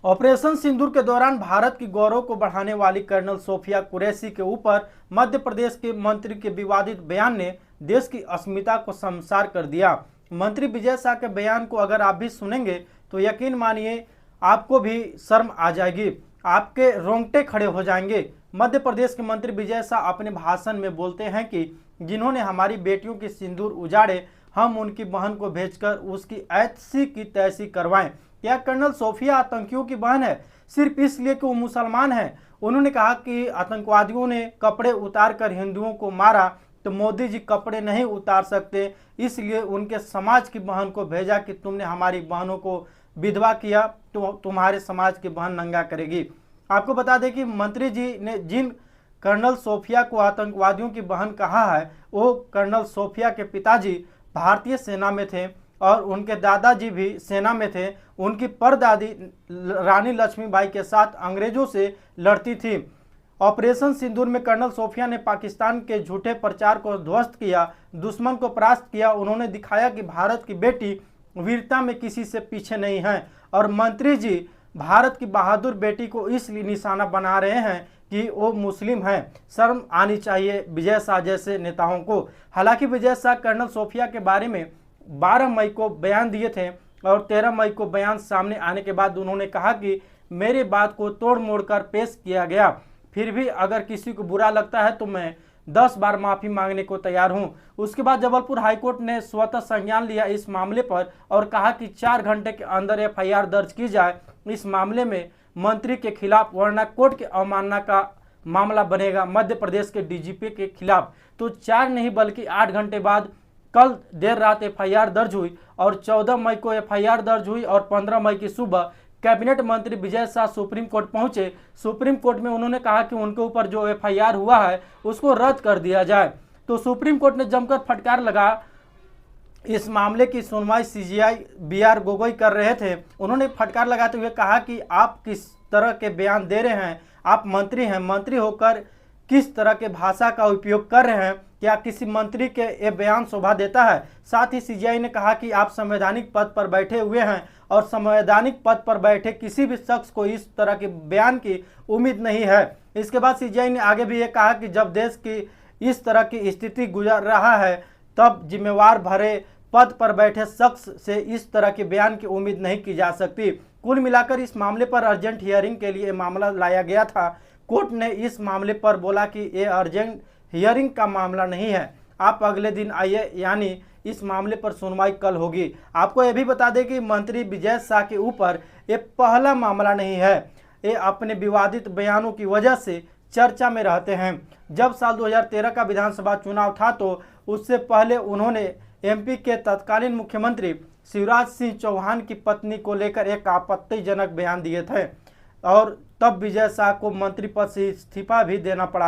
Operation सिंदूर के दौरान भारत की गौरव को बढ़ाने वाली कर्नल सोफिया कुरैशी के ऊपर मध्य प्रदेश के मंत्री के विवादित बयान ने देश की अस्मिता को शर्मसार कर दिया। मंत्री विजय शाह के बयान को अगर आप भी सुनेंगे तो यकीन मानिए आपको भी शर्म आ जाएगी, आपके रोंगटे खड़े हो जाएंगे। मध्य प्रदेश के मंत्री विजय शाह अपने भाषण में बोलते हैं कि जिन्होंने हमारी बेटियों की सिंदूर उजाड़े, हम उनकी बहन को भेजकर उसकी ऐसी की तैसी करवाएं। क्या कर्नल सोफिया आतंकियों की बहन है सिर्फ इसलिए कि वो मुसलमान है? उन्होंने कहा कि आतंकवादियों ने कपड़े उतार कर हिंदुओं को मारा तो मोदी जी कपड़े नहीं उतार सकते, इसलिए उनके समाज की बहन को भेजा कि तुमने हमारी बहनों को विधवा किया तो तुम्हारे समाज की बहन नंगा करेगी। आपको बता दें कि मंत्री जी ने जिन कर्नल सोफिया को आतंकवादियों की बहन कहा है वो कर्नल सोफिया के पिताजी भारतीय सेना में थे और उनके दादाजी भी सेना में थे। उनकी परदादी रानी लक्ष्मीबाई के साथ अंग्रेजों से लड़ती थी। ऑपरेशन सिंदूर में कर्नल सोफिया ने पाकिस्तान के झूठे प्रचार को ध्वस्त किया, दुश्मन को परास्त किया। उन्होंने दिखाया कि भारत की बेटी वीरता में किसी से पीछे नहीं है और मंत्री जी भारत की बहादुर बेटी को इसलिए निशाना बना रहे हैं कि वो मुस्लिम हैं। शर्म आनी चाहिए विजय शाह जैसे नेताओं को। हालांकि विजय शाह कर्नल सोफिया के बारे में 12 मई को बयान दिए थे और 13 मई को बयान सामने आने के बाद उन्होंने कहा कि मेरी बात को तोड़ मोड़ कर पेश किया गया, फिर भी अगर किसी को बुरा लगता है तो मैं 10 बार माफ़ी मांगने को तैयार हूं। उसके बाद जबलपुर हाईकोर्ट ने स्वतः संज्ञान लिया इस मामले पर और कहा कि 4 घंटे के अंदर FIR दर्ज की जाए इस मामले में मंत्री के खिलाफ, वरना कोर्ट के अवमानना का मामला बनेगा मध्य प्रदेश के DGP के खिलाफ। तो 4 नहीं बल्कि 8 घंटे बाद कल देर रात FIR दर्ज हुई और 14 मई को FIR दर्ज हुई और 15 मई की सुबह कैबिनेट मंत्री विजय शाह सुप्रीम कोर्ट पहुंचे। सुप्रीम कोर्ट में उन्होंने कहा कि उनके ऊपर जो FIR हुआ है उसको रद्द कर दिया जाए। तो सुप्रीम कोर्ट ने जमकर फटकार लगा। इस मामले की सुनवाई CJI BR गोगोई कर रहे थे। उन्होंने फटकार लगाते हुए कहा कि आप किस तरह के बयान दे रहे हैं, आप मंत्री हैं, मंत्री होकर किस तरह के भाषा का उपयोग कर रहे हैं, क्या किसी मंत्री के ये बयान शोभा देता है? साथ ही CJI ने कहा कि आप संवैधानिक पद पर बैठे हुए हैं और संवैधानिक पद पर बैठे किसी भी शख्स को इस तरह के बयान की उम्मीद नहीं है। इसके बाद CJI ने आगे भी ये कहा कि जब देश की इस तरह की स्थिति गुजर रहा है तब जिम्मेवार भरे पद पर बैठे शख्स से इस तरह के बयान की उम्मीद नहीं की जा सकती। कुल मिलाकर इस मामले पर अर्जेंट हियरिंग के लिए मामला लाया गया था। कोर्ट ने इस मामले पर बोला कि ये अर्जेंट हियरिंग का मामला नहीं है, आप अगले दिन आइए, यानी इस मामले पर सुनवाई कल होगी। आपको यह भी बता दें कि मंत्री विजय शाह के ऊपर ये पहला मामला नहीं है। ये अपने विवादित बयानों की वजह से चर्चा में रहते हैं। जब साल 2013 का विधानसभा चुनाव था तो उससे पहले उन्होंने MP के तत्कालीन मुख्यमंत्री शिवराज सिंह चौहान की पत्नी को लेकर एक आपत्तिजनक बयान दिए थे और तब विजय शाह को मंत्री पद से इस्तीफा भी देना पड़ा।